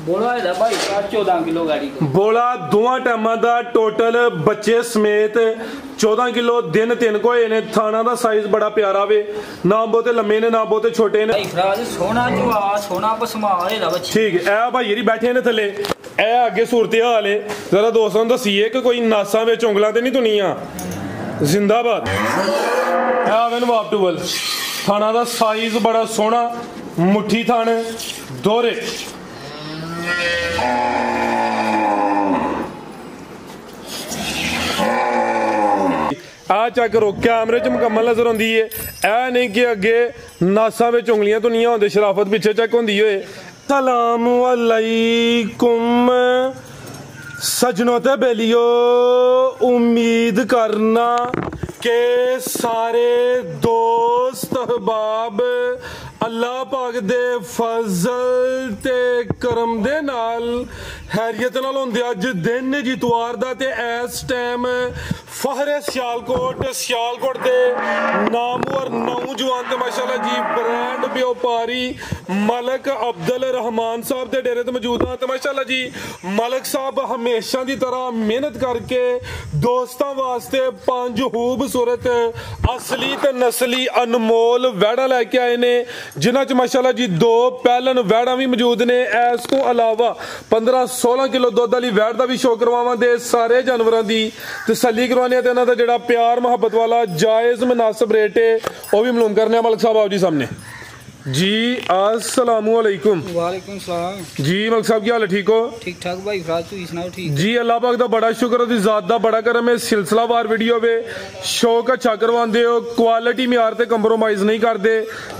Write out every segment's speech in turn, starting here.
बोला है भाई 14 किलो गाड़ी को बोला दोवां टाइमां दा टोटल बच्चे समेत 14 किलो दिन 3 को ने। थाना दा साइज बड़ा प्यारा वे, ना बहुते लम्मे ने ना बहुते छोटे ने। भाई फराज सोना जुआ सोना पसमाल है बच्चे। ठीक है ए भाई जी बैठे ने थले ए आगे सूरत हाल है जरा दोस्तों दसीए कि कोई नासा विच उंगलां ते नहीं दुनिया जिंदाबाद। ए नवाब टूबल थाना दा साइज बड़ा सोहना मुट्ठी थान दोहरे आ चेक करो कैमरे च मुकम्मल नजर आती है। ऐ नहीं कि अगे नासा में उंगलियां धुनियां होंदे शराफत पिछे चेक होंदी होए। सलाम अलैकुम सजनों ते बेलियो, उम्मीद करना के सारे दोस्त अहबाब अल्लाह पाक दे फजल ते करम दे नाल हैरियत नाल होंदे। अज दिन जितवार दा ते इस टाइम फहरे सियालकोट दे नामवर नौजवान ते माशाल्लाह जी ब्रांड व्यापारी मलक अब्दुल रहमान साहब दे डेरे ते मौजूद हां। ते माशाल्लाह जी मलक साहब हमेशा दी तरह मेहनत करके दोस्तां वास्ते 5 खूबसूरत असली ते नस्ली अनमोल वैड़ा लैके आए ने, जिन्हां च माशाल्लाह जी 2 पैलन वैड़ा भी मौजूद ने। इस तो अलावा 15-16 किलो दुध वाली वैड़ दा भी शो करवावां दे सारे जानवरां दी तसल्ली करवाने ते इन्हां दा जिहड़ा प्यार मुहब्बत वाला जायज मुनासिब रेट है वह भी मालूम करने मलक साहब आप जी सामने। जी अस्सलाम वालेकुम। वालेकुम सलाम जी मलक साहब क्या हाल है, ठीक हो? ठीक ठाक भाई फराज तुसीं सुनाओ? ठीक जी अल्लाह पाक दा बड़ा शुक्र है, ज़ात दा बड़ा करम है। सिलसिलावार वीडियो वे शौक अच्छा करवांदे हो, क्वालिटी म्यार ते कंप्रोमाइज नहीं करते।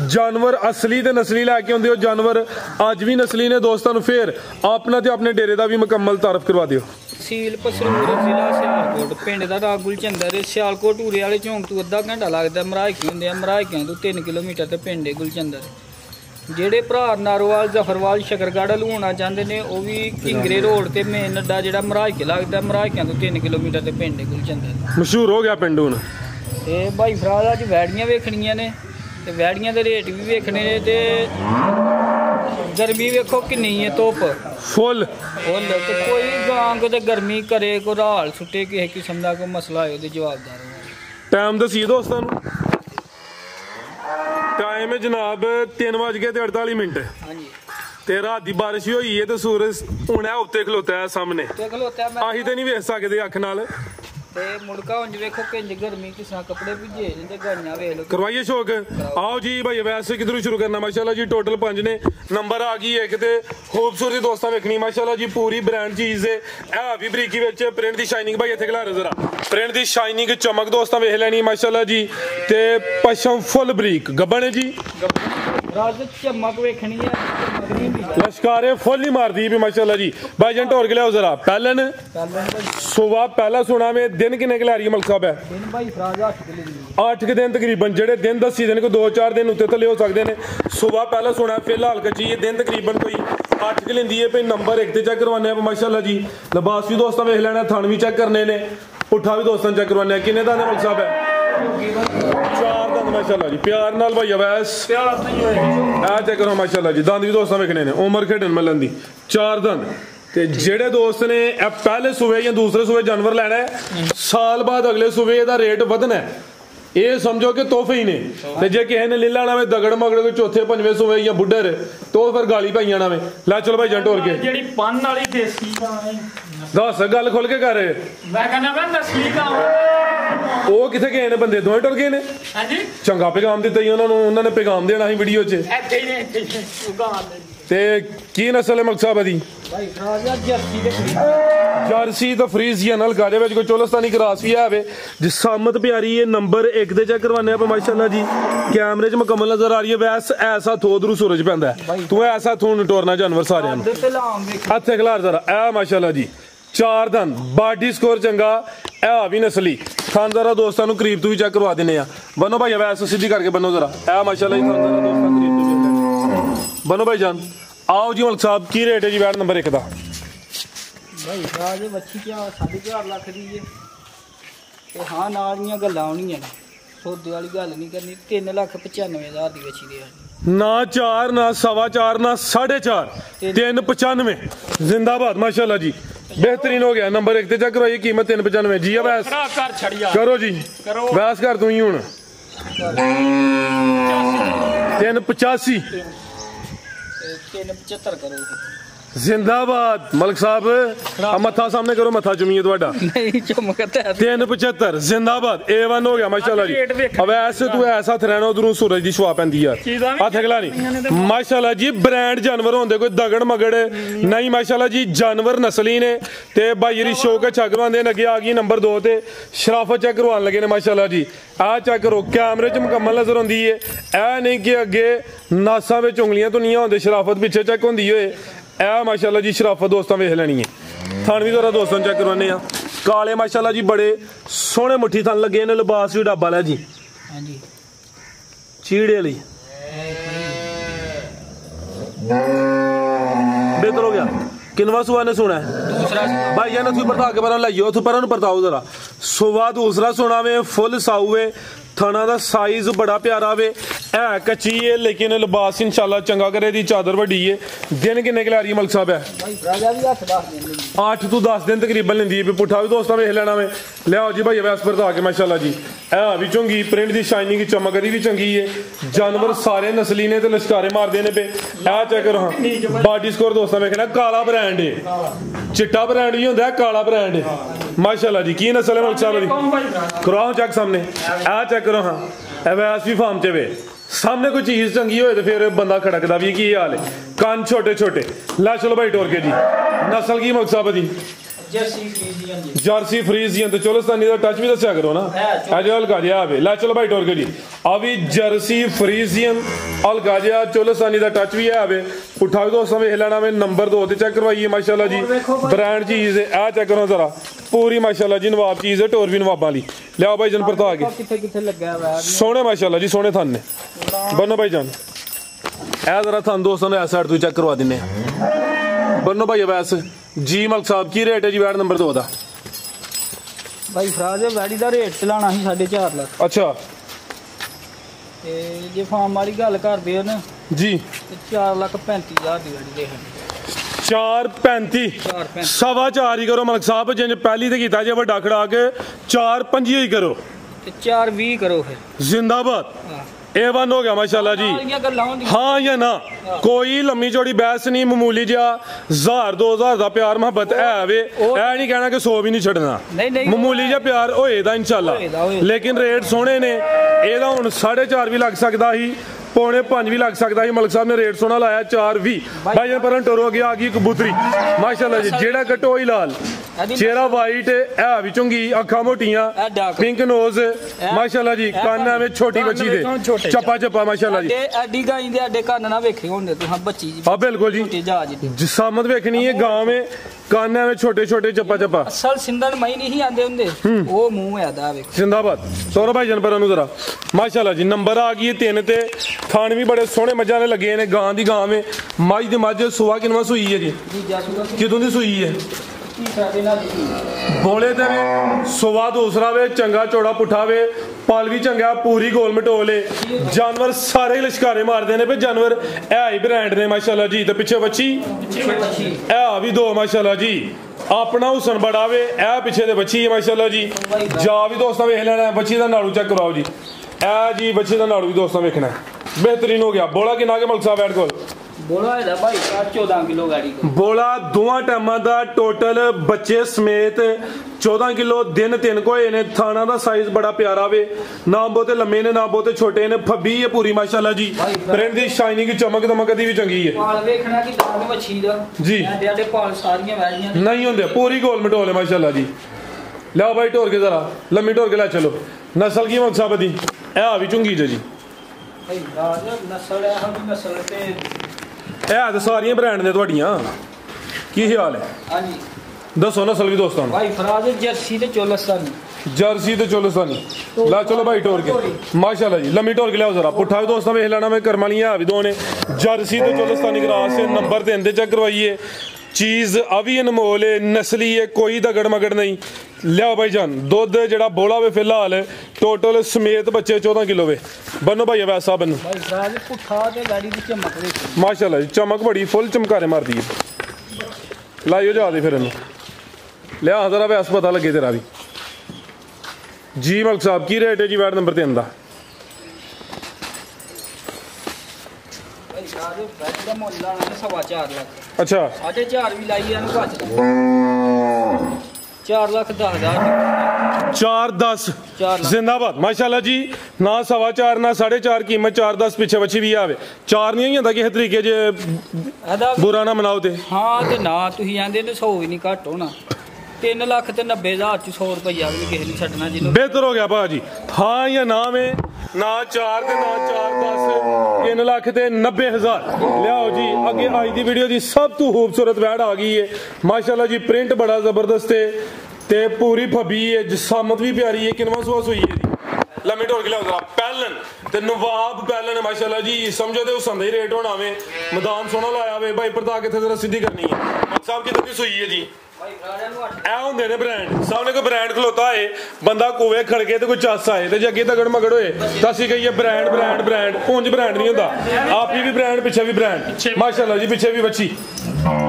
जानवर असली ते नस्ली लैके आउंदे हो, जानवर अज भी नस्ली ने। दोस्तां नूं फिर अपना ते अपने डेरे दा भी मुकम्मल तारफ करवा दिओ। तहसील पसरूर जिला सियालकोट पिंड दा नाम गुलचंदर। सियालकोट उरे वाले चौंक तो अद्धा घंटा लगता। मराइकी होंदे मराइकियां तो 3 किलोमीटर ते पिंड है गुलचंदर। ਜਿਹੜੇ ਭਰਾ ਨਾਰੋਵਾਲ ਜ਼ਫਰਵਾਲ ਸ਼ਕਰਗੜ੍ਹ ਲੂਣਾ ਚਾਹੁੰਦੇ ਨੇ ਉਹ ਵੀ ਕਿੰਗਰੇ ਰੋਡ ਤੇ ਮੇਨ ਅੱਡਾ ਜਿਹੜਾ ਮਰਾਇਕੇ ਲੱਗਦਾ, ਮਰਾਇਕਿਆਂ ਤੋਂ 3 ਕਿਲੋਮੀਟਰ ਤੇ ਪਿੰਡ ਹੈ ਗੁਲਚੰਦਰ। ਮਸ਼ਹੂਰ ਹੋ ਗਿਆ ਪਿੰਡ ਹੁਣ। ਤੇ ਭਾਈ ਫਰਾਜ਼ ਅੱਜ ਵੈੜੀਆਂ ਵੇਖਣੀਆਂ ਨੇ ਤੇ ਵੈੜੀਆਂ ਦੇ ਰੇਟ ਵੀ ਵੇਖਣੇ ਨੇ ਤੇ गर्मी वेखो किन्नी है, धुप फुल फुल तो कोई गां को ते गर्मी करे को राल सुटे किसी किस्म का कोई मसला है जवाबदार टाइम दसी दोस्तों टाइम है जनाब 3:48 ते रात की बारिश हुई है तो सूरज हूं उत्ते खलोता है सामने अही तो नहीं वेख सकते अख नाल मुड़का हुंज वेखो किंज गर्मी किस कपड़े भीजे ने गाइयां वेख लो। करवाइए शौक आओ जी भाई वैसे किधरों शुरू करना। माशाल्लाह जी टोटल 5 ने नंबर आ गई है कि खूबसूरती दोस्तां वेखनी माशाल्लाह जी पूरी ब्रांड चीज है। ए भी बरीकी विच प्रिंट दी शाइनिंग भाई इत्थे खिला जरा प्रिंट दी शाइनिंग चमक दोस्तां वेख लैनी माशाल्लाह जी ते पशम फुल बरीक गब्बन है जी चमक वेखनी है लश्कारे फुल ही मार दी भी माशाल्लाह जी। भाई जन टोर के लिया जरा पहलन सुबह पहला सुना में दिन किन्ने के लै रही है मलक साहब है? दिन भाई फराज 8 दिन तकरीबन जेडे दिन दसी दिन को 2-4 दिन उत्ते थले हो सकते हैं। सुबह पहला सुना फिलहाल कच्ची है दिन तकरीबन कोई 8 के लेंदी है। नंबर 1 चेक करवाने माशाल्लाह जी। लिबास भी दोस्तों वेख लेना, थन भी चेक करने ने, पुट्ठा भी दोस्तों चेक करवाने। किन्ने दाने मलक साहब है? 4 दंद माशाल्लाह जी प्यार नाल भाई अवैस आ चेक करो माशाल्लाह जी। दंद भी दोस्तों वेखने ने उम्र खेडन मिलन दी 4 दंद। ते जेड़े दोस्त ने पहले सूबे या दूसरे सूबे जानवर लैना है साल बाद अगले सूबे दा रेट वधना है, ये समझो कि तोहफे ही ने। ते जे किसी ने ले लाना में दगड़ मगड़ कोई चौथे 5वें सूबे या बुढ़र तो फिर गाली पाई जाना में। लै चलो भाई जंट होर के जेड़ी पन वाली देसी दस गल खोल के कर मैं कहना मैं नस्ली का ਉਹ ਕਿੱਥੇ ਗਏ ਨੇ ਬੰਦੇ ਦੋਵੇਂ ਟੁਰ ਗਏ ਨੇ। ਹਾਂਜੀ ਚੰਗਾ ਪੈਗਾਮ ਦਿੱਤਾ ਜੀ ਉਹਨਾਂ ਨੇ ਪੈਗਾਮ ਦੇਣਾ ਸੀ ਵੀਡੀਓ 'ਚ ਇੱਥੇ ਹੀ ਨੇ ਤੇ ਕੀ ਨਸਲ ਹੈ ਮਲਕ ਸਾਹਿਬ ਦੀ? ਭਾਈ ਫਰਾਜ਼ਾ ਜਰਸੀ ਦੇ ਜਰਸੀ ਤਾਂ ਫਰੀਜ਼ੀਅਨ ਹਲਕਾ ਦੇ ਵਿੱਚ ਕੋਈ ਚੋਲਸਤਾਨੀ ਕਰਾਸ ਵੀ ਹੈ ਵੇ ਜਿਸਾਮਤ ਪਿਆਰੀ ਹੈ। ਨੰਬਰ 1 ਦੇ ਚੈੱਕ ਕਰਵਾਨੇ ਆਪਾਂ ਮਾਸ਼ਾਅੱਲਾ ਜੀ कैमरे च मुकम्मल नजर आ रही है। वैस ऐसा थो उधरू सूरज पैंदा है तू ऐसा थू टोरना जानवर सारे हथे खिलार जरा ए माशाल्लाह जी 4 दंद बाडी स्कोर चंगा ए भी नस्ली थान जरा दोस्तों करीब तू भी चेक करवा देने बनो भाई वैस सीधी करके बनो जरा ए माशाल्लाह जी थान जरा दोस्तों करीब तू बनो भाई जान आओ जी मलक साहब की रेट है जी वैट नंबर 1 का? भाई राज बच्ची क्या 4.5 लाख दी है हाँ नाल दियां गल्लां होणियां सौदे वाली गल नहीं करनी 3,95,000 दी बच्ची दी ना 4 ना 4.25 ना 4.5 395 जिंदाबाद माशाल्लाह जी बेहतरीन हो गया नंबर 1 ते चेक करो ये कीमत 395 जी अवैस करो जी वैस कर तू ही हूं 385 375 करो जिंदाबाद मलिक साहब मथा सामने करो मथा चुमिए ਤੁਹਾਡਾ नहीं चमकता है 375 जिंदाबाद A1 हो गया माशाल्लाह जी अब ऐसे तू ऐसा हथ रहना उधरों सूरज दी छुआ पैंदी यार हथ अगला नहीं माशाल्लाह जी ब्रांड जानवर होंदे कोई दगड़ मगड़ नहीं माशाल्लाह जी जानवर नस्ली ने ते भाई री शौक छग बांधे लगे आ गई नंबर 2 ते शराफत चेक करवान लगे ने माशाल्लाह जी आ चेक करो कैमरे च मुकम्मल नजर आंदी है ऐ नहीं कि अगे नासा विच उंगलियां तो नहीं होंदे शराफत पिछे चेक होंदी होए ए माशाल्लाह जी शराफत दोस्तों वेख लेनी है थन भी जरा दोस्तों चेक करवाने काले माशाल्लाह जी बड़े सोहने मुट्ठी थन लगे ने लिबास भी डाबा लै जी हां जी चीड़े वाली बेहतर हो गया किनवा सुआ ने सुना है दूसरा भाई यार तू परता के पर लाइयो तू पर परताओ जरा सुआ दूसरा सुना वे फुल साउवे थाना दा साइज बड़ा प्यारा वे है कच्ची है लेकिन लिबास इंशाल्लाह चंगा करे दी चादर वड्डी है दिन किन्ने के ला रही है मलिक साहब है भाई राजा भी हथ 10 दिन 8 तो 10 दिन तकरीबन लेंदी है पुठा भी दोस्तों वेख लेना में लियाओ जी भाई वैस पर के माशाल्लाह जी है भी चंगी प्रिंट दी शाइनिंग की चमक दी भी चंगी है जानवर सारे नस्ली ने ते लश्कारे मार देने पे ए चेक करो हां बॉडी स्कोर दोस्तों वेखना काला ब्रांड है चिट्टा ब्रांड भी होंदा है काला ब्रांड है माशाल्लाह जी की नस्ल है मलिक साहब दी कराओ चेक सामने आ चेक करो हाँ वैस भी फार्म च वे सामने कोई चीज चंगी हो फिर बंदा खड़कदा भी की हाल है कान छोटे छोटे ला चलो भाई टोर के जी नस्ल की मलिक साहब दी जर्सी फ्रीजियन तो चोलस्तानी का टच भी दस्या करो ना अज हल्का जिहा आवे ला चलो भाई टोर के जी अभी जर्सी फ्रीजियन हल्का जिहा चोलस्तानी का टच भी है आवे उठा भी दोस्तों वेख लेना में नंबर 2 ते चेक करवाइए माशाल्लाह जी ब्रांड चीज है आ चेक करो जरा पूरी माशाल्लाह जी नवाब चीज है टोर भी नवाबां वाली लियाओ भाई जन परता के किथे किथे लगा हुआ है सोने माशाल्लाह जी सोने थान ने बनो भाई जान ए जरा थान दोस्तों ने ऐसा साइड तो चेक करवा दिने बनो भाई वैस जी मलिक साहब की रेट है जी वैट नंबर 2 दा भाई फराज वैडी दा रेट चलाना ही 4.5 लाख अच्छा ते जे फार्म वाली गल करदे हो ना जी ते 4,35,000 दी वैडी दे 4.35 4.25 ही करो मलिक साहब जिंज पहली ते कीता जे वड्डा खड़ा के 4.25 ही करो ते 4.20 करो फिर जिंदाबाद A1 हो गया माशाल्लाह जी सारियां गल्लां होंदियां हाँ या ना कोई लम्मी चौड़ी बहस नहीं मामूली जिहा 1000-2000 का प्यार मोहब्बत है वे ऐ नहीं कहना कि 100 भी नहीं छड़ना नहीं मामूली जिहा प्यार होएदा इंशाल्लाह लेकिन रेट सोहने ने एदा हुन 4.5 भी लग सकदा ही 4.5 भी लग सकता है मलिक साहब ने रेट सोना लाया 4.20 भाई जन पर टोरो गया आ गई कबूतरी माशाल्लाह जी जेड़ा कटो ही लाल चेहरा वाइट है भी चुंगी अखा मोटियां पिंक नोज माशाल्लाह जी काना में छोटी बच्ची दे चप्पा चप्पा माशाल्लाह जी एडी गाई दे एडे कान ना वेखे होंदे तुहां बच्ची जी हां बिल्कुल जी जिसामत वेखनी है गांव में काना में छोटे छोटे चप्पा चप्पा असल सिंधन मई नहीं आंदे हुंदे ओ मुंह है दा वेख जिंदाबाद सौरभ भाई जन पर जरा माशाल्लाह जी नंबर आ गई 3 ते थान भी बड़े सोहने मज्जां ने लगे ने गां दी गां में मझ दी मझ सुआ किनवा सुई है जी किदों दी सुई है बोले ते सुआ दूसरा वे चंगा चौड़ा पुठा वे पल भी चंगा पूरी गोल मटोले जानवर सारे लश्कारे मारते ने पे जानवर है ही ब्रांड ने माशाल्लाह जी ते पिछे बच्ची है भी 2 माशाल्लाह जी अपना हुसन बड़ा वे ए पिछे दे बच्ची है माशाल्लाह जी जा भी दोस्तों वेख लेना बच्ची दा नाड़ू चेक कराओ जी ए जी बच्ची दा नाड़ू भी दोस्तों वेखना बेहतरीन हो गया बोला किन्ना के मलिक साहब बैठ कोल बोला है भाई 14 किलो गाड़ी को बोला दोवां टाइमां दा टोटल बच्चे समेत 14 किलो दिन 3 को ने थाना दा साइज बड़ा प्यारा वे ना बहुते लम्मे ने ना बहुते छोटे ने फब्बी है पूरी माशाल्लाह जी प्रिंट दी शाइनिंग की चमक दमक दी भी चंगी है पाल वेखना कि दाग मच्छी दा जी एडे पाल सारियां वैड़ियां नहीं होंदे पूरी गोल मटोले माशाल्लाह जी लाओ भाई टोर के जरा लम्मी टोर के ला चलो नस्ल की मकसद दी ए भी चुंगी जी भाई राज नस्ल है हम नस्ल ते है तो सारियां ब्रांड ने ਤੁਹਾਡੀਆਂ ਕੀ ਹਾਲ ਹੈ ਹਾਂਜੀ ਦੱਸੋ ਨਸਲ ਵੀ ਦੋਸਤਾਂ ਨੂੰ ਭਾਈ ਫਰਾਜ਼ ਜਰਸੀ ਤੇ ਚੋਲਸਤਾਨੀ जर्सी तो चोलस्तानी ला चलो भाई टोर के माशाल्लाह जी लम्मी टोर के लियाओ जरा पुठा भी दोस्तों वेख लेना मैं करमालियां भी दो ने जर्सी तो चोलस्तानी क्रॉस से नंबर 3 चेक करवाइए चीज अभी अनमोल है नस्ली है कोई दगड़ मगड़ नहीं ਲਿਆਓ ਭਾਈ ਜਾਨ ਦੁੱਧ ਜਿਹੜਾ ਬੋਲਾ ਵੇ ਫਿਲਹਾਲ ਟੋਟਲ ਸਮੇਤ ਬੱਚੇ 14 ਕਿਲੋ ਵੇ ਬੰਨੋ ਭਾਈ ਵੈਸ ਸਾਹਿਬ ਨੂੰ ਭਾਈ ਸਾਹਿਬ ਪੁੱਠਾ ਤੇ ਗਾੜੀ ਦੀ ਚਮਕ ਵੇਖ ਮਾਸ਼ਾਅੱਲਾ ਜੀ ਚਮਕ ਬੜੀ ਫੁੱਲ ਚਮਕਾਰੇ ਮਾਰਦੀ ਹੈ ਲਾਈਓ ਜਾ ਦੇ ਫਿਰ ਇਹਨੂੰ ਲਿਆ ਜ਼ਰਾ ਵੈਸ ਪਤਾ ਲੱਗੇ ਤੇਰਾ ਵੀ ਜੀ ਮਲਕ ਸਾਹਿਬ ਕੀ ਰੇਟ ਹੈ ਜੀ ਵੈਟ ਨੰਬਰ 3 ਦਾ ਭਾਈ ਸਾਹਿਬ ਬੈਠ ਦਾ ਮੁੱਲ ਲਾਣਾ 4.5 ਲੱਖ ਅੱਛਾ 4.5 ਵੀ ਲਾਈ ਇਹਨੂੰ ਘੱਟ 4 ਲੱਖ 10,000 4-10 4 ਲੱਖ जिंदाबाद माशाल्लाह जी ना 4.25 ना 4.5 कीमत 4-10 पिछे बची भी आवे 4 नहीं होता किसी तरीके जे ਇਹਦਾ बुरा ना मनाओ ते ਹਾਂ ਤੇ ਨਾ ਤੁਸੀਂ ਆਂਦੇ ਨੇ 100 ਵੀ ਨਹੀਂ ਘੱਟ ਹੋਣਾ 3 ਲੱਖ ਤੇ 90,000 ਚ 100 ਰੁਪਈਆ ਵੀ ਨੀ ਕਿਸੇ ਨੇ ਛੱਡਣਾ ਜਿਹਨੂੰ बेहतर हो गया भाजी हाँ या ना में ना 4 ते ना 4-10 3 लाख ते 90,000 लियाओ जी अगे आज दी वीडियो दी सब तो खूबसूरत वैड आ गई है माशाल्लाह जी प्रिंट बड़ा जबरदस्त है ते पूरी फबी है जिसामत भी प्यारी है किनवा सुहास हुई है जी लम्बी ढोल के लिया पैलन ते नवाब पैलन है माशाल्लाह जी समझो ते उस ही रेट होना वे मैदान सोना लाया वे भाई प्रता किथे जरा सीधी करनी है साहब की तभी सुई है जी ਭਾਈ ਰਾਜਾ ਨੂੰ 8 ਇਹ ਹੁੰਦੇ ਨੇ ਬ੍ਰਾਂਡ ਸਾਹਮਣੇ ਕੋਈ ਬ੍ਰਾਂਡ ਖਲੋਤਾ ਹੈ ਬੰਦਾ ਕੋਵੇ ਖੜਕੇ ਤੇ ਕੋਈ ਚੱਸ ਆਏ ਤੇ ਜੇ ਅੱਗੇ ਤਗੜ ਮਗੜ ਹੋਏ ਤਾਂ ਅਸੀਂ ਕਹੀਏ ਬ੍ਰਾਂਡ ਬ੍ਰਾਂਡ ਬ੍ਰਾਂਡ ਉਂਝ ਬ੍ਰਾਂਡ ਨਹੀਂ ਹੁੰਦਾ ਆਪ ਹੀ ਵੀ ਬ੍ਰਾਂਡ ਪਿੱਛੇ ਵੀ ਬ੍ਰਾਂਡ ਮਾਸ਼ਾਅੱਲਾ ਜੀ ਪਿੱਛੇ ਵੀ ਬੱਚੀ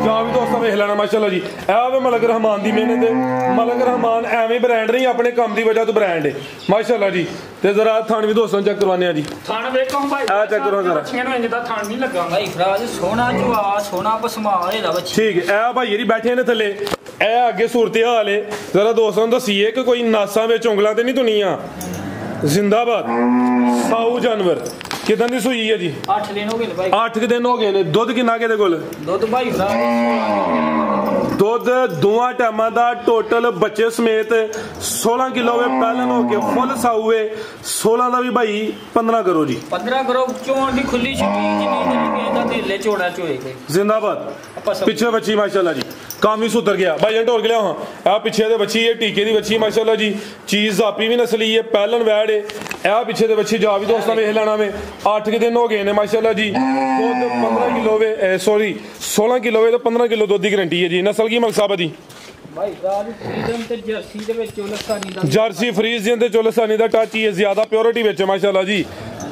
ਜਾ ਵੀ ਦੋਸਤਾਂ ਵੇਖ ਲੈਣਾ ਮਾਸ਼ਾਅੱਲਾ ਜੀ ਇਹ ਵੇ ਮਲਕ ਰਹਿਮਾਨ ਦੀ ਮਿਹਨਤ ਹੈ ਮਲਕ ਰਹਿਮਾਨ ਐਵੇਂ ਬ੍ਰਾਂਡ ਨਹੀਂ ਆਪਣੇ ਕੰਮ ਦੀ ਵਜ੍ਹਾ ਤੋਂ ਬ੍ਰਾਂਡ ਹੈ ਮਾਸ਼ਾਅੱਲਾ ਜੀ ਤੇ ਜ਼ਰਾ ਥਾਣ ਵੀ ਦੋਸਤਾਂ ਚੈੱਕ ਕਰਵਾਨੇ ਆ ਜੀ ਥਣ ਵੇਖੋ ਭਾਈ ਆ ਚੈੱਕ ਕਰੋ ਜ਼ਰਾ ਬੱਚੀਆਂ ਨੂੰ ਇੰਜ ਦਾ ਥਣ ਨਹੀਂ ਲੱਗਾ ਭਾਈ ਫਰਾਜ ਸੋਨਾ ਜਵਾ ਸੋਨਾ ਪਸਮਾ ਇਹਦਾ ਬੱਚੀ ਠੀਕ ਹੈ ਇਹ ਭਾਈ ਜਿਹੜੀ ਬੈਠੇ ਨੇ ਥੱਲੇ ਇਹ ਅੱਗੇ ਸੂਰਤ ਹਾਲ ਹੈ ਜ਼ਰਾ ਦੋਸਤਾਂ ਨੂੰ ਦਸੀਏ ਕਿ ਕੋਈ ਨਾਸਾਂ ਵਿੱਚ ਉਂਗਲਾਂ ਤੇ ਨਹੀਂ ਦੁਨੀਆ ਜ਼ਿੰਦਾਬਾਦ ਸਾਊ ਜਾਨਵਰ ਕਿਦਾਂ ਦੀ ਸੂਈ ਹੈ ਜੀ 8 ਦਿਨ ਹੋ ਗਏ ਨੇ ਭਾਈ 8 ਦਿਨ ਹੋ ਗਏ ਨੇ ਦੁੱਧ ਕਿੰਨਾ ਕਿਹਦੇ ਕੋਲ ਦੁੱਧ ਭਾਈ ਫਰਾਜ ਦੁੱਧ ਦੋਵਾਂ ਟਾਈਮਾਂ ਦਾ ਟੋਟਲ ਬੱਚੇ ਸਮੇਤ 16 ਕਿਲੋ ਵੇ ਪਹਿਲਨ ਹੋ ਕੇ ਫੁੱਲ ਸਾਊ ਏ 16 ਦਾ ਵੀ ਭਾਈ 15 ਕਰੋ ਜੀ 15 ਕਰੋ ਚੋਣ ਦੀ ਖੁੱਲੀ ਛੁੱਟੀ ਜਿੰਨੀ ਜਿੰਨੀ ਇਹਦਾ ਢੇਲੇ ਚੋੜਾ ਚੋਏ ਗਏ ਜ਼ਿੰਦਾਬਾਦ ਆਪਾਂ ਸਭ ਪਿੱਛੇ ਬੱਚੀ ਮਾਸ਼ਾਅੱਲਾ ਜੀ ਕੰਮ ਵੀ ਸੁਧਰ ਗਿਆ ਭਾਈ ਢੋਲ ਕੇ ਲਿਆ ਹਾਂ ਆ ਪਿੱਛੇ ਦੇ ਬੱਚੀ ਹੈ ਟੀਕੇ ਦੀ ਬੱਚੀ ਮਾਸ਼ਾਅੱਲਾ ਜੀ ਚੀਜ਼ ਆਪੀ ਵੀ ਨਸਲੀ ਹੈ ਪਹਿਲਨ ਵੈੜ ਹੈ ਇਹ ਪਿੱਛੇ ਦੇ ਬੱਚੀ ਜਾ ਵੀ ਦੋਸਤਾਂ ਵੇਖ ਲੈਣਾ ਵੇ 8 ਦਿਨ ਹੋ ਗਏ ਨੇ ਮਾਸ਼ਾਅੱਲਾ ਜੀ ਦੁੱਧ 15 ਕਿਲੋ ਵੇ ਸੌਰੀ 16 ਕਿਲੋ ਵੇ ਤੇ 15 ਕਿਲੋ ਦੁੱਧ ਦੀ ਗਰੰਟੀ ਹੈ ਜੀ ਨਸਲ ਕੀ ਮਕਸਦ ਦੀ ਭਾਈ ਫਰਾਜ ਫਰੀਦਮ ਤੇ ਜਰਸੀ ਦੇ ਵਿੱਚ ਉਲਸਾਨੀ ਦਾ ਜਰਸੀ ਫਰੀਜ਼ੀਅਨ ਤੇ ਚੋਲਸਾਨੀ ਦਾ ਟੱਚ ਹੀ ਹੈ ਜ਼ਿਆਦਾ ਪਿਓਰਿਟੀ ਵਿੱਚ ਮਾਸ਼ਾਅੱਲਾ ਜੀ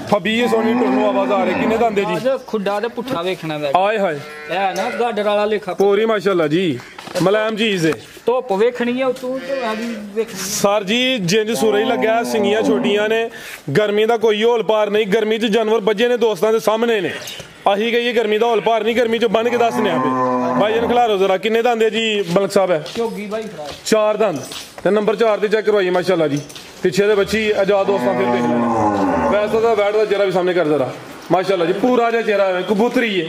ਫਬੀ ਸੋਨੀ ਟੋਨੋ ਆਵਾਜ਼ ਆ ਰਹੀ ਕਿੰਨੇ ਦੰਦੇ ਜੀ ਅੱਜ ਖੁੱਡਾ ਤੇ ਪੁੱਠਾ ਵੇਖਣਾ ਵੈ ਆਏ ਹਾਏ ਇਹ ਨਾ ਗਾਡਰ ਵਾਲਾ ਲੇਖਾ ਪੂਰੀ ਮਾਸ਼ਾਅੱਲਾ ਜੀ ਮਲਾਇਮ ਚੀਜ਼ ਹੈ ਧੁੱਪ ਵੇਖਣੀ ਹੈ ਉਤੋਂ ਤੇ ਆ ਵੀ ਵੇਖਣੀ ਸਰ ਜੀ ਜਿੰਜ ਸੂਰਜ ਲੱਗਿਆ ਸਿੰਗੀਆਂ ਛੋਟੀਆਂ ਨੇ ਗਰਮੀ ਦਾ ਕੋਈ ਹੌਲ ਪਾਰ ਨਹੀਂ ਗਰਮੀ 'ਚ ਜਾਨਵਰ ਬੱਜੇ ਨੇ ਦੋਸਤਾਂ ਦੇ ਸਾਹਮਣੇ ਨੇ ਅਸੀਂ ਕਹੀਏ ਗਰਮੀ ਦਾ ਹੌਲ ਪਾਰ ਨਹੀਂ ਗਰਮੀ 'ਚ ਬੰਨ ਕੇ ਦੱਸਨੇ ਆਪੇ ਭਾਈ ਜਨ ਖਿਲਾਰੋ ਜ਼ਰਾ ਕਿੰਨੇ ਦੰਦੇ ਜੀ ਮਲਕ ਸਾਹਿਬ ਹੈ ਝੋਗੀ ਭਾਈ ਫਰਾਜ 4 ਦੰਦ ਤੇ ਨੰਬਰ 4 ਤੇ ਚੈੱਕ ਕਰਵਾਈਏ ਮਾਸ਼ਾਅੱਲਾ ਜੀ ਪਿੱਛੇ ਦੇ ਬੱਚੀ ਆਜ਼ਾਦ ਦੋਸਤਾਂ ਫਿਰ ਦੇਖ ਲੈਣਾ ਵੈਸੇ ਤਾਂ ਬੈਠ ਦਾ ਚਿਹਰਾ ਵੀ ਸਾਹਮਣੇ ਕਰ ਜ਼ਰਾ ਮਾਸ਼ਾਅੱਲਾ ਜੀ ਪੂਰਾ ਜਿਹਾ ਚਿਹਰਾ ਹੈ ਕਬੂਤਰੀ ਹੈ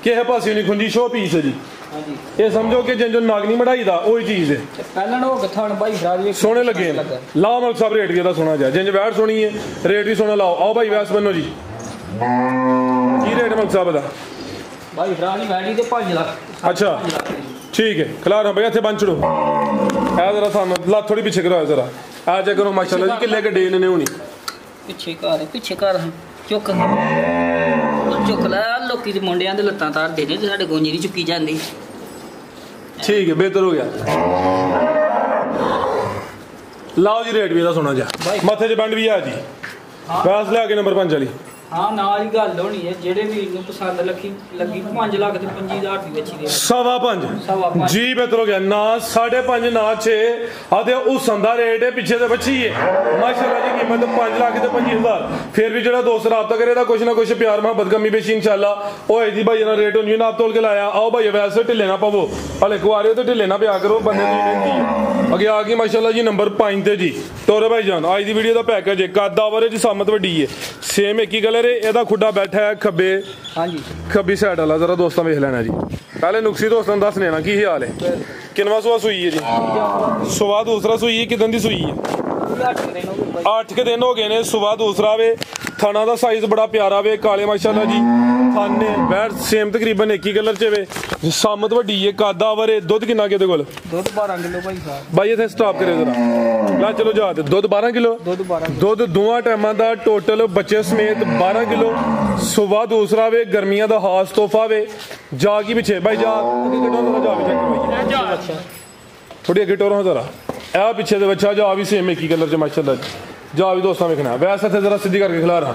ਕਿਸੇ ਪਾਸੇ ਨਹੀਂ ਖੁੰਜੀ ਸ਼ੋ ਪੀਸ ਹੈ ਜੀ ਹਾਂਜੀ ਇਹ ਸਮਝੋ ਕਿ ਜਿੰਜੋ ਨਾਗਨੀ ਮੜਾਈ ਦਾ ਉਹੀ ਚੀਜ਼ ਹੈ ਤੇ ਪਹਿਲਾਂ ਉਹ ਗਥਾਣ ਭਾਈ ਫਰਾਜ ਵੇਖ ਸੋਹਣੇ ਲੱਗੇ ਨੇ ਲਾਓ ਮਲਕ ਸਾਹਿਬ ਰੇਟ ਵੀ ਇਹਦਾ ਸੋਹਣਾ ਜਿਹਾ ਜਿੰਜ ਬੈਠ ਸੋਹਣੀ ਹੈ ਰੇਟ ਵੀ ਸੋਹਣਾ ਲਾਓ ਆਓ ਭਾਈ ਵੈਸ ਬੰਨੋ ਜੀ ਕੀ ਰੇਟ ਮਲਕ ਸਾਹਿਬ ਦਾ ਭਾਈ ਫਰਾਜ ਦੀ ਵੈਡੀ ਤੇ 5 ਲੱਖ ਅੱਛਾ ਠੀਕ ਹੈ ਖਿਲਾਰ ਭਾਈ ਇੱਥੇ ਬੰਨ ਛੜੋ ਇਹ ਜ਼ਰਾ ਸਾਨੂੰ ਲਾ ਥੋੜੀ ਪਿੱਛੇ ਕਰਾਓ ਜ਼ਰਾ ਆ ਚੈੱਕ ਕਰੋ ਮਾਸ਼ਾਅੱਲਾ ਜੀ ਕਿੱਲੇ ਗੱਡੇ ਨੇ ਹੋਣੀ ਪਿੱਛੇ ਘਰ ਚੁੱਕ ਲੈ ਲੋਕੀ ਦੇ ਮੁੰਡਿਆਂ ਦੇ ਲੱਤਾਂ ਤਾਰਦੇ ਨੇ ਤੇ ਸਾਡੇ ਗੋਂਜੀ ਨਹੀਂ ਚੁੱਕੀ ਜਾਂਦੀ ਠੀਕ ਹੈ ਬਿਹਤਰ ਹੋ ਗਿਆ ਲਾਓ ਜੀ ਰੇਟ ਵੀ ਇਹਦਾ ਸੋਹਣਾ ਜਿਹਾ ਮੱਥੇ 'ਚ ਬੰਡ ਵੀ ਆ ਜੀ ਵੈਸ ਲਿਆ ਕੇ ਨੰਬਰ 5 ਵਾਲੀ ਹਾਂ ਨਾਲ ਹੀ ਗੱਲ ਹੋਣੀ ਹੈ ਜਿਹੜੇ ਵੀਰ ਨੂੰ ਪਸੰਦ ਲੱਗੀ 5 ਲੱਖ ਤੇ 25,000 ਦੀ ਬੱਚੀ ਦੇ 5.5 ਜੀ ਬਿਹਤਰ ਹੋ ਗਿਆ ਨਾ 5.5 ਨਾ 6 ਆਦੇ ਉਸ ਸੰਦਾ ਰੇਟ ਹੈ ਪਿੱਛੇ ਤੇ ਬੱਚੀ ਹੈ ਮਾਸ਼ਾਅੱਲਾ ਜੀ ਕੀਮਤ 5 ਲੱਖ ਤੇ 25,000 ਫਿਰ ਵੀ ਜਿਹੜਾ ਦੋਸਤ ਰਾਬਤਾ ਕਰੇਗਾ ਕੁਛ ਨਾ ਕੁਛ ਪਿਆਰ ਮੁਹੱਬਤ ਕਮੀ ਬੇਸ਼ੀ ਇਨਸ਼ਾਅੱਲਾ ਉਹ ਹੈ ਜੀ ਭਾਈ ਇਹਨਾਂ ਰੇਟ ਹੁੰਦੀ ਨਾ ਤੋਲ ਕੇ ਲਾਇਆ ਆਓ ਭਾਈ ਵੈਸੇ ਢਿੱਲੇ ਨਾ ਪਵੋ ਹਲੇ ਕੁਆਰੇ ਤੇ ਢਿੱਲੇ ਨਾ ਪਿਆ ਕਰੋ ਬੰਦੇ ਦੀ ਬੇਨਤੀ ਅੱਗੇ ਆ ਗਈ ਮਾਸ਼ਾਅੱਲਾ ਜੀ ਨੰਬਰ 5 ਤੇ ਜੀ ਤੋਰੇ ਭਾਈ ਜਾਨ ਅੱਜ ਦੀ ਵੀਡੀਓ ਦਾ ਪੈਕੇਜ ਹੈ ਕੱਦ ਆਵਰੇ ਜੀ ਸਾਮਤ ਵੱਡੀ ਹੈ ਸੇਮ ਇੱਕ ਹੀ ਕਲਰ ਹੈ ਇਹਦਾ ਖੁੱਡਾ ਬੈਠਾ ਹੈ ਖੱਬੇ ਹਾਂਜੀ ਖੱਬੀ ਸਾਈਡ ਵਾਲਾ ਜ਼ਰਾ ਦੋਸਤਾਂ ਵੇਖ ਲੈਣਾ ਜੀ ਪਹਿਲੇ ਨੁਕਸੀ ਦੋਸਤਾਂ ਨੂੰ ਦੱਸ ਲੈਣਾ ਕੀ ਹਾਲ ਹੈ ਕਿੰਨਵਾ ਸੁਆ ਸੂਈ ਹੈ ਜੀ ਸੁਆ ਦੂਸਰਾ ਸੂਈ ਹੈ ਕਿਦਾਂ ਦੀ ਸੂਈ ਹੈ 8 ਦਿਨ ਹੋ ਗਏ ਨੇ ਸੁਆ ਦੂਸਰਾ ਵੇ ਥਾਣਾ ਦਾ ਸਾਈਜ਼ ਬੜਾ ਪਿਆਰਾ ਵੇ ਕਾਲੇ ਮਾਸ਼ਾਅੱਲਾ ਜੀ ਥਾਨੇ ਬੈਠ ਸੇਮ ਤਕਰੀਬਨ ਇੱਕ ਹੀ ਕਲਰ ਚ ਵੇ ਸਾਮਤ ਵੱਡੀ ਹੈ ਕਾਦਾ ਵਰੇ ਦੁੱਧ ਕਿੰਨਾ ਕਿਹਦੇ ਕੋਲ ਦੁੱਧ 12 ਕਿਲੋ ਭਾਈ ਸਾਹਿਬ ਬਾਈ ਇੱਥੇ ਸਟਾਪ ਕਰਿਓ ਜ਼ਰਾ ਲੈ ਚਲੋ ਜਾ ਦੇ ਦੁੱਧ 12 ਕਿਲੋ ਦੁੱਧ 12 ਦੁੱਧ ਦੋਵਾਂ ਟਾਈਮਾਂ ਦਾ ਟੋਟਲ ਬੱਚੇ ਸਮੇਤ 12 ਕਿਲੋ ਸੁਬਾ ਦੂਸਰਾ ਵੇ ਗਰਮੀਆਂ ਦਾ ਖਾਸ ਤੋਹਫਾ ਵੇ ਜਾ ਕੀ ਪਿੱਛੇ ਬਾਈ ਜਾ ਅੱਗੇ ਟੋਰੋ ਜਾ ਵੀ ਚੈੱਕ ਕਰਵਾਈਏ ਥੋੜੀ ਅੱਗੇ ਟੋਰੋ ਜ਼ਰਾ ਇਹ ਪਿੱਛੇ ਦੇ ਬੱਚਾ ਜਾ ਵੀ ਸੇਮ ਇੱਕ ਹੀ ਕਲਰ ਚ ਮਾਸ਼ਾਅੱਲਾ ਜਾ ਵੀ ਦੋਸਤਾਂ ਵੇਖਣਾ ਵੈਸੇ ਇੱਥੇ ਜ਼ਰਾ ਸਿੱਧੀ ਕਰਕੇ ਖਿਲਾ ਰਹਾ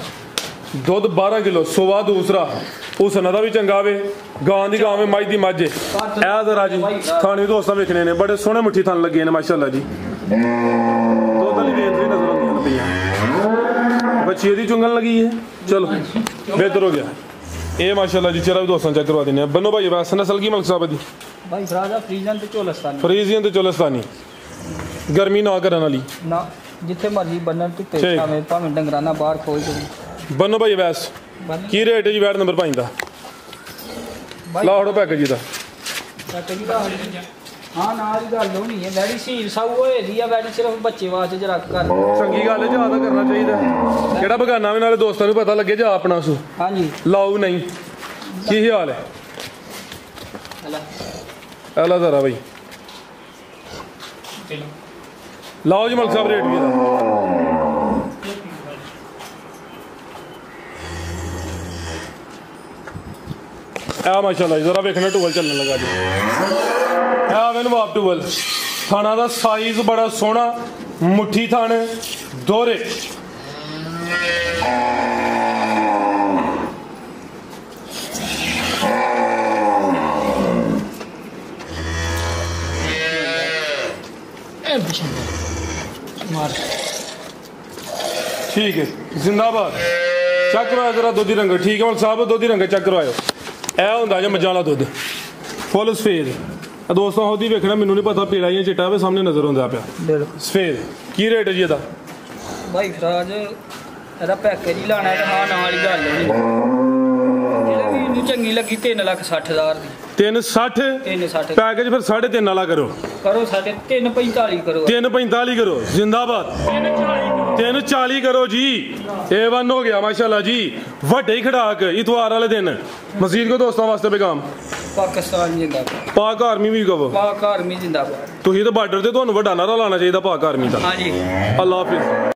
ਦੁੱਧ 12 ਕਿਲੋ ਸੁਬਾ ਦੂਸਰਾ ਉਸ ਦਾ ਵੀ ਚੰਗਾ ਵੇ ਗਾਂ ਦੀ ਗਾਂ ਵੇ ਮੱਝ ਦੀ ਮੱਝ ਇਹ ਜ਼ਰਾ ਜੀ ਥਾਣੇ ਦੋਸਤਾਂ ਵੇਖਣੇ ਨੇ ਬੜੇ ਸੋਹਣੇ ਮੁੱਠੀ ਥਣ ਲੱਗੇ ਨੇ ਮਾਸ਼ਾਅੱਲਾ ਜੀ ਦੁੱਧ ਵਾਲੀ ਵੇਚ ਵੀ ਨਜ਼ਰ ਆਉਂਦੀਆਂ ਨੇ ਪਈਆਂ ਬੱਚੀ ਇਹਦੀ ਚੁੰਗਣ ਲੱਗੀ ਹੈ ਚਲੋ ਬਿਹਤਰ ਹੋ ਗਿਆ ਇਹ ਮਾਸ਼ਾਅੱਲਾ ਜੀ ਚਰਾ ਵੀ ਦੋਸਤਾਂ ਚੈੱਕ ਕਰਵਾ ਦਿੰਦੇ ਆ ਬੰਨੋ ਭਾਈ ਵੈਸੇ ਨਸਲ ਕੀ ਮਲਕ ਸਾਹਿਬ ਦੀ ਭਾਈ ਫਰਾਜ਼ਾ ਫਰੀਜ਼ਨ ਤੇ ਚੋਲਸਤਾਨੀ ਫਰੀਜ਼ੀਅਨ ਤੇ ਚੋਲਸਤਾਨੀ ਗਰਮੀ ਨਾ ਕਰਨ ਵਾਲੀ ਨਾ ਜਿੱਥੇ ਮਰਜੀ ਬੰਨਣ ਧੁੱਪੇ ਠੀਕ। ਭਾਵੇਂ ਭਾਵੇਂ ਡੰਗਰਾਂ ਨਾਲ ਬਾਹਰ ਖੋਲ ਕੇ ਬੰਨੋ ਭਾਈ ਵੈਸ ਬੰਨ ਕੀ ਰੇਟ ਹੈ ਜੀ ਵੈਟ ਨੰਬਰ ਭਾਈ ਦਾ ਭਾਈ ਲਾਹੜੋ ਪੈਕ ਜੀ ਦਾ ਕਹੀ ਦਾ ਹਾਂ ਨਾਲ ਹੀ ਗੱਲ ਹੋਣੀ ਹੈ ਵੈੜੀ ਸੀਲ ਸਾਊ ਹੋਏ ਦੀ ਆ ਵੈੜੀ ਸਿਰਫ ਬੱਚੇ ਵਾਸਤੇ ਜਰਾ ਕਰ ਚੰਗੀ ਗੱਲ ਹੈ ਜਿਆਦਾ ਕਰਨਾ ਚਾਹੀਦਾ ਕਿਹੜਾ ਬਗਾਨਾ ਵੀ ਨਾਲੇ ਦੋਸਤਾਂ ਨੂੰ ਪਤਾ ਲੱਗੇ ਜਾ ਆਪਣਾ ਸੂ ਹਾਂਜੀ ਲਾਉ ਨਹੀਂ ਕੀ ਹਾਲ ਹੈ ਅਲਾ ਜ਼ਰਾ ਭਾਈ ਲਾਓ ਜੀ ਮਲਕ ਸਾਹਿਬ ਰੇਟ ਵੀ ਇਹਦਾ ਆ ਮਾਸ਼ਾਅੱਲਾ ਜਰਾ ਵੇਖਣਾ ਟੂਵਲ ਚੱਲਣ ਲੱਗਾ ਜੀ ਆ ਵੇ ਨਵਾਬ ਟੂਵਲ ਥਾਣਾ ਦਾ ਸਾਈਜ਼ ਬੜਾ ਸੋਹਣਾ ਮੁੱਠੀ ਥਣ ਦੋਰੇ ਮਾਰ ठीक है जिंदाबाद चेक करवाओ जरा दुधी रंग ठीक है मल साहब दुधी रंग चेक करवाओ ਇਹ ਹੁੰਦਾ ਜੇ ਮੱਝਾਂ ਵਾਲਾ ਦੁੱਧ ਫੁੱਲ ਸਫੇਦ ਦੋਸਤੋ ਉਹਦੀ ਵੇਖਣਾ ਮੈਨੂੰ ਨਹੀਂ ਪਤਾ ਪੀਲਾ ਜਾਂ ਚਿੱਟਾ ਵੇ ਸਾਹਮਣੇ ਨਜ਼ਰ ਆਉਂਦਾ ਪਿਆ ਬਿਲਕੁਲ ਸਫੇਦ ਕੀ ਰੇਟ ਹੈ ਜੀ ਇਹਦਾ ਭਾਈ ਫਰਾਜ ਇਹਦਾ ਪੈਕੇਜ ਹੀ ਲਾਣਾ ਤੇ ਹਾਂ ਨਾਲ ਹੀ ਗੱਲ ਹੋਣੀ ਜਿਹੜੇ ਵੀ ਨੂੰ ਚੰਗੀ ਲੱਗੀ 3,60,000 ਦੀ 360 360 ਪੈਕੇਜ ਫਿਰ 3.5 ਵਾਲਾ ਕਰੋ ਕਰੋ ਸਾਡੇ 345 ਕਰੋ 345 ਕਰੋ ਜਿੰਦਾਬਾਦ 340 ਕਰੋ ਜੀ A1 ਹੋ ਗਿਆ ਮਾਸ਼ਾਅੱਲਾ ਜੀ ਵੱਡੇ ਹੀ ਖੜਾਕ ਇਤਵਾਰ ਵਾਲੇ ਦਿਨ ਮਸਜਿਦ ਕੋ ਦੋਸਤਾਂ ਵਾਸਤੇ ਬੇਗਾਮ ਪਾਕਿਸਤਾਨ ਜਿੰਦਾਬਾਦ ਪਾਕ ਆਰਮੀ ਵੀ ਕਹੋ ਪਾਕ ਆਰਮੀ ਜਿੰਦਾਬਾਦ ਤੁਸੀਂ ਤਾਂ ਬਾਰਡਰ ਤੇ ਤੁਹਾਨੂੰ ਵੱਡਾ ਨਾਰਾ ਲਾਣਾ ਚਾਹੀਦਾ ਪਾਕ ਆਰਮੀ ਦਾ ਹਾਂਜੀ ਅੱਲਾਹ ਹਾਫਿਜ਼